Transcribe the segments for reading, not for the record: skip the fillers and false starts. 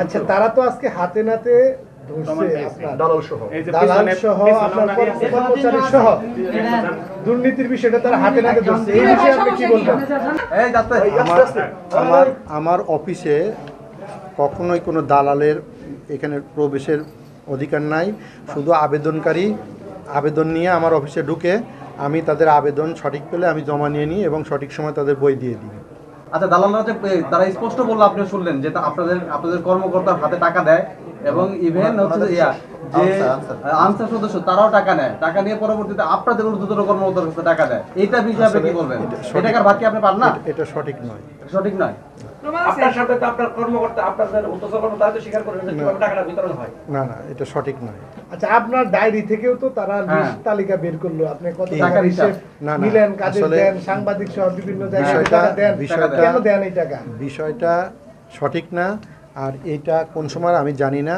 আচ্ছা, তারা তো আজকে হাতে নাতে দুর্নীতির বিষয়টা তারা হাতে নাতে ধরছে, এই বিষয়ে আপনি কি বলবেন? আমার অফিসে কখনোই কোনো দালালের এখানে প্রবেশের অধিকার নাই। শুধু আবেদনকারী আবেদন নিয়ে আমার অফিসে ঢুকে আমি তাদের আবেদন সঠিক পেলে আমি জমা নিয়ে নিই এবং সঠিক সময় তাদের বই দিয়ে দিই। আচ্ছা, দালালরা যে তারা স্পষ্ট বললো, আপনি শুনলেন যে আপনাদের কর্মকর্তার হাতে টাকা দেয় এবং ইভেন হচ্ছে যে আনসার সদস্য তারাও টাকা নেয়, টাকা নিয়ে পরবর্তীতে আপনাদের ঊর্ধ্বতন কর্মকর্তার কাছে টাকা দেয়। এইটা বিষয়ে আপনি কি বলবেন? এই টাকার ভাগ কি আপনি পান না? এটা সঠিক নয়। সঠিক নয়। আপনার সাথে তো আপনার কর্মকর্তা, আপনাদের ঊর্ধ্বতন কর্মকর্তা তো স্বীকার করেন যে কিভাবে টাকাটা বিতরণ হয়। না, এটা সঠিক নয়। আচ্ছা, আপনার ডায়েরি থেকেও তো তারা লিস্ট তালিকা বের করলো, আপনি কত টাকা নিলেন, কাজে দেন, সাংবাদিক সহ বিভিন্ন জায়গায় টাকা দেন, কেন দেন এই টাকা? বিষয়টা সঠিক না। আর এইটা কোন সময় আমি জানি না।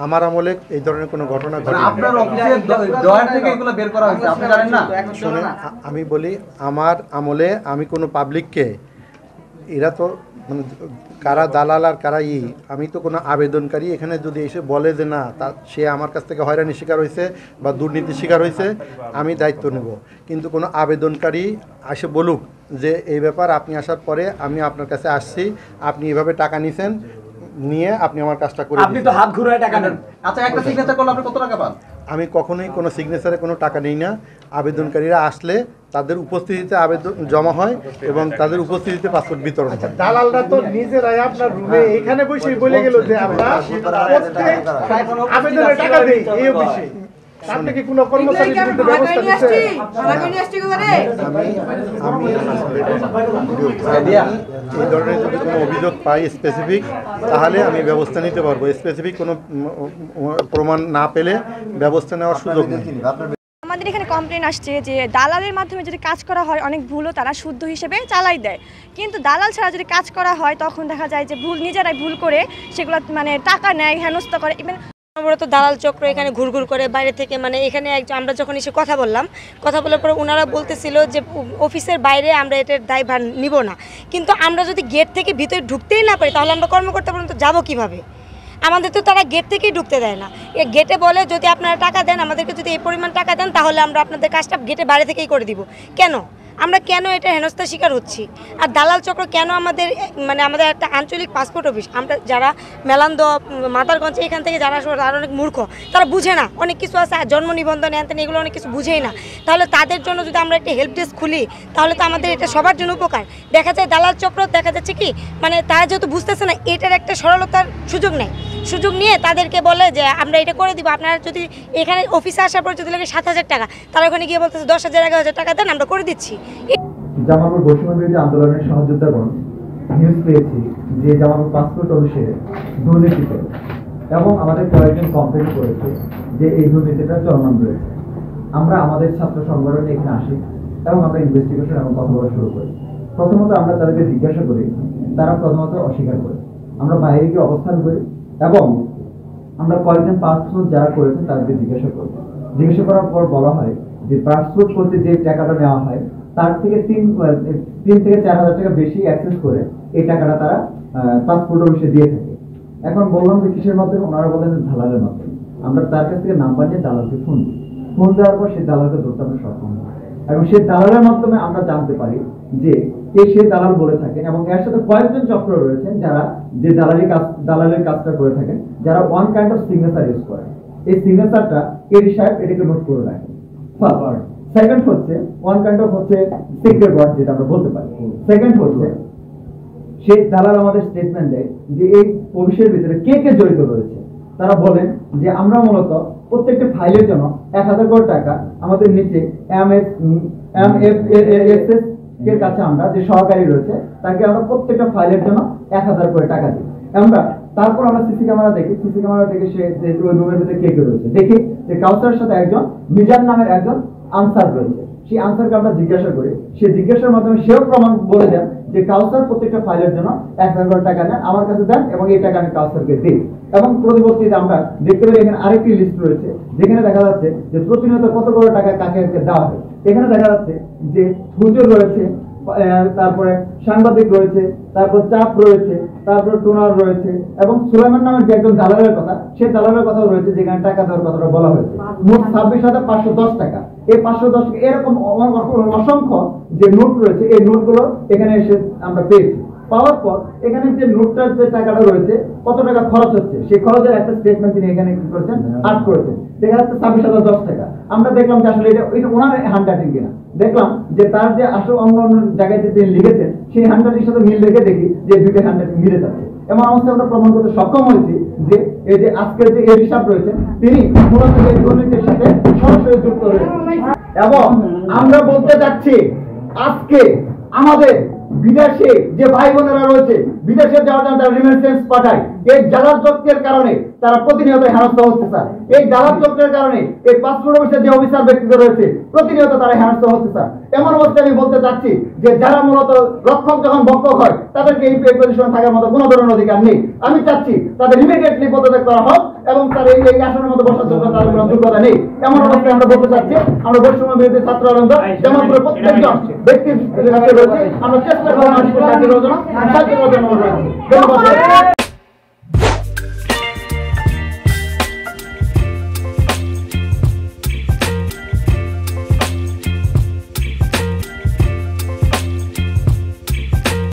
আমার আমলে এই ধরনের কোনো ঘটনা ঘটে। আপনার অফিসে ড্রয়ার থেকে এগুলো বের করা হয়েছে, আপনি জানেন না? শুনুন, আমি বলি আমার আমলে আমি কোনো পাবলিককে, এরা তো মানে কারা দালাল আর কারা আমি তো কোনো আবেদনকারী এখানে যদি এসে বলে যে না সে আমার কাছ থেকে হয়রানির শিকার হয়েছে বা দুর্নীতির শিকার হয়েছে, আমি দায়িত্ব নেব। কিন্তু কোনো আবেদনকারী এসে বলুক যে এই ব্যাপার, আপনি আসার পরে আমি আপনার কাছে আসছি, আপনি এভাবে টাকা নিছেন, নিয়ে আপনি আমার কাজটা করে, আপনি তো হাত ঘুরায় টাকা নেন। আচ্ছা, একটা সিগনেচার করলে আপনি কত টাকা পান? আমি কখনোই কোনো সিগনেচারে কোনো টাকা নেই না। আবেদনকারীরা আসলে তাদের উপস্থিতিতে আবেদন জমা হয় এবং তাদের উপস্থিতিতে পাসপোর্ট বিতরণ হয়। দালালরা তো নিজেরাই আপনার রুমে এখানে বসে বলে গেল যে আমরা আবেদনের টাকা দেই এই অফিসে। আপনি কি কোনো কর্মচারীর বিরুদ্ধে ব্যবস্থা নিচ্ছেন? এই ধরনের যদি কোনো অভিযোগ পাই স্পেসিফিক, তাহলে আমি ব্যবস্থা নিতে পারবো। স্পেসিফিক কোনো প্রমাণ না পেলে ব্যবস্থা নেওয়ার সুযোগ নেই। আমাদের এখানে কমপ্লেন আসছে যে দালালের মাধ্যমে যদি কাজ করা হয় অনেক ভুলও তারা শুদ্ধ হিসেবে চালাই দেয়, কিন্তু দালাল ছাড়া যদি কাজ করা হয় তখন দেখা যায় যে নিজেরাই ভুল করে সেগুলো মানে টাকা নেয়, হেনস্থা করে। ইভেন অনবরত দালাল চক্র এখানে ঘুরঘুর করে বাইরে থেকে, মানে এখানে একজন আমরা যখন এসে কথা বলার পরে ওনারা বলতেছিল যে অফিসের বাইরে আমরা এটার দায়ভার নিব না, কিন্তু আমরা যদি গেট থেকে ভিতরে ঢুকতেই না পারি তাহলে আমরা কর্মকর্তা পর্যন্ত যাবো কীভাবে? আমাদের তো তারা গেট থেকেই ঢুকতে দেয় না। গেটে বলে যদি আপনারা টাকা দেন, আমাদেরকে যদি এই পরিমাণ টাকা দেন তাহলে আমরা আপনাদের কাজটা গেটে বাইরে থেকেই করে দিব। কেন আমরা এটা হেনস্থার শিকার হচ্ছি? আর দালাল চক্র কেন আমাদের মানে আমাদের একটা আঞ্চলিক পাসপোর্ট অফিস, আমরা যারা মেলান্দ মাদারগঞ্জ এখান থেকে যারা তারা অনেক মূর্খ, তারা বুঝে না অনেক কিছু আছে, জন্ম নিবন্ধন এনতেন এগুলো অনেক কিছু বুঝেই না। তাহলে তাদের জন্য যদি আমরা একটা হেল্প ডেস্ক খুলি তাহলে তো আমাদের এটা সবার জন্য উপকার। দেখা যায় দালাল চক্র দেখা যাচ্ছে কি মানে তারা যেহেতু বুঝতেছে না এটার একটা সরলতার সুযোগ নেই, সুযোগ নিয়ে তাদেরকে বলে যে আমরা এটা করে দিব, আপনারা যদি এখানে অফিসে আসার পর যদি লাগে 7,000 টাকা, তারা ওখানে গিয়ে বলতেছে 10,000 11,000 টাকা দেন আমরা করে দিচ্ছি। জামালপুর বৈষম্য বিরোধী আন্দোলনের সহযোগিতাগণ নিউজ পেয়েছি যে জামালপুর পাসপোর্ট অফিসে দুর্নীতিতে, এবং আমাদের কয়েকজন কমপ্লেন করেছে যে এই দুর্নীতিটা চলমান রয়েছে। আমরা আমাদের ছাত্র সংগঠনে এখানে আসি এবং আমরা ইনভেস্টিগেশন এবং কথা বলা শুরু করি। প্রথমত আমরা তাদেরকে জিজ্ঞাসা করি, তারা প্রথমত অস্বীকার করে। আমরা বাইরে গিয়ে অবস্থান করি এবং আমরা কয়েকজন পাসপোর্ট যারা করেছেন তাদেরকে জিজ্ঞাসা করি। জিজ্ঞাসা করার পর বলা হয় যে পাসপোর্ট করতে যে টাকাটা নেওয়া হয় তার থেকে 3 থেকে 4,000 টাকা বেশি অ্যাক্সেস করে এই টাকাটা তারা পাসপোর্ট অফিসে দিয়ে থাকে। এখন বললাম যে কিসের মাধ্যমে? ওনারা বলেন যে দালালের মাধ্যমে। আমরা তার কাছ থেকে নাম্বার নিয়ে দালালকে ফোন দেওয়ার পর সেই দালালকে ধরতে আমরা সক্ষম হই এবং সেই দালালের মাধ্যমে আমরা জানতে পারি যে কে সে দালাল বলে থাকেন এবং এর সাথে কয়েকজন চক্র রয়েছেন যারা যে দালালের কাজটা করে থাকেন, যারা one kind of signature use করে। এই সিগনেচারটা এডি সাহেব এটাকে নোট করে রাখেন। সেকেন্ড হচ্ছে ওয়ান কাইন্ড অফ হচ্ছে সিক্রেট ওয়ার্ড, যেটা আমরা বলতে পারি। সেকেন্ড হচ্ছে সেই দালাল আমাদের স্টেটমেন্ট দেয় যে এই অফিসের ভিতরে কে কে জড়িত রয়েছে। তারা বলেন যে আমরা মূলত প্রত্যেকটা ফাইলের জন্য 1,000 করে টাকা আমাদের নিচে MFSS এর কাছে আমরা যে সহকারী রয়েছে তাকে আমরা প্রত্যেকটা ফাইলের জন্য 1,000 করে টাকা দিই। আমরা তারপর আমরা সিসি ক্যামেরা দেখে সে রুমের ভিতরে কে কে রয়েছে, দেখি যে কাউসারের সাথে একজন মিজান নামের একজন আনসার রয়েছে। সেই আনসারকে আমরা জিজ্ঞাসা করি, সে জিজ্ঞাসার মাধ্যমে সেও প্রমাণ বলে দেন যে কাউসার প্রত্যেকটা ফাইলের জন্য 1,000 করে টাকা নেন, আমার কাছে দেন এবং এই টাকা আমি কাউসারকে দিই। এবং পরবর্তীতে আমরা দেখতে পারি এখানে আরেকটি লিস্ট রয়েছে যেখানে দেখা যাচ্ছে যে প্রতিনিয়ত কত করে টাকা কাকে দেওয়া হয়। এখানে দেখা যাচ্ছে যে হুজুর রয়েছে তারপরে সাংবাদিক রয়েছে, তারপর চাপ রয়েছে, তারপর টোনার রয়েছে, এবং সুলাইমান নামের যে একজন দালালের কথা, সেই দালালের কথাও রয়েছে, যেখানে টাকা দেওয়ার কথাটা বলা হয়েছে। মোট 26,510 টাকা। এই 510 টাকা এরকম অসংখ্য যে নোট রয়েছে, এই নোটগুলো এখানে এসে আমরা পেয়েছি। পাওয়ার পর এখানে যে নোটটার যে টাকাটা রয়েছে, কত টাকা খরচ হচ্ছে, সেই খরচের একটা স্টেটমেন্ট তিনি এখানে কি করেছেন, আর্ট করেছেন। দেখা যাচ্ছে 26,010 টাকা। আমরা দেখলাম যে আসলে এটা ওনার হ্যান্ড রাইটিং কিনা। দেখলাম যে তার যে আসলে অন্য অন্য জায়গায় যে তিনি লিখেছেন, সেই হ্যান্ড রাইটিং সাথে মিল রেখে দেখি যে দুইটা হ্যান্ড রাইটিং মিলে যাচ্ছে। এমন অবস্থায় আমরা প্রমাণ করতে সক্ষম হয়েছি যে এই যে আজকের যে এর হিসাব রয়েছে, তিনি মূলত এই দুর্নীতির সাথে সরাসরি যুক্ত রয়েছে। এবং আমরা বলতে চাচ্ছি, আজকে আমাদের বিদেশে যে ভাই বোনেরা রয়েছে, বিদেশে যাওয়ার জন্য তারা রিমিটেন্স পাঠায়, এই জালাল চক্রের কারণে তারা প্রতিনিয়ত হেনস্থা হচ্ছে স্যার। এই জালাল চক্রের কারণে এই পাসপোর্ট অফিসের যে অফিসার ব্যক্তিরা রয়েছে, প্রতিনিয়ত তারা হেনস্থা হচ্ছে স্যার। এমন অবস্থায় আমি বলতে চাচ্ছি যে যারা মূলত রক্ষক যখন বক্ষক হয়, তাদেরকে এই পজিশনে থাকার মতো কোনো ধরনের অধিকার নেই। আমি চাচ্ছি তাদের ইমিডিয়েটলি পদত্যাগ করা হোক, এবং তার এই আসনের মতো বসার জন্য তাদের কোনো যোগ্যতা নেই। এমন অবস্থায় আমরা বলতে চাচ্ছি, আমরা বৈষম্য বিরোধী ছাত্র আন্দোলন জামালপুরের প্রত্যেকজন ব্যক্তির কাছে রয়েছে, আমরা চেষ্টা করবো সাহায্য করার জন্য। ধন্যবাদ।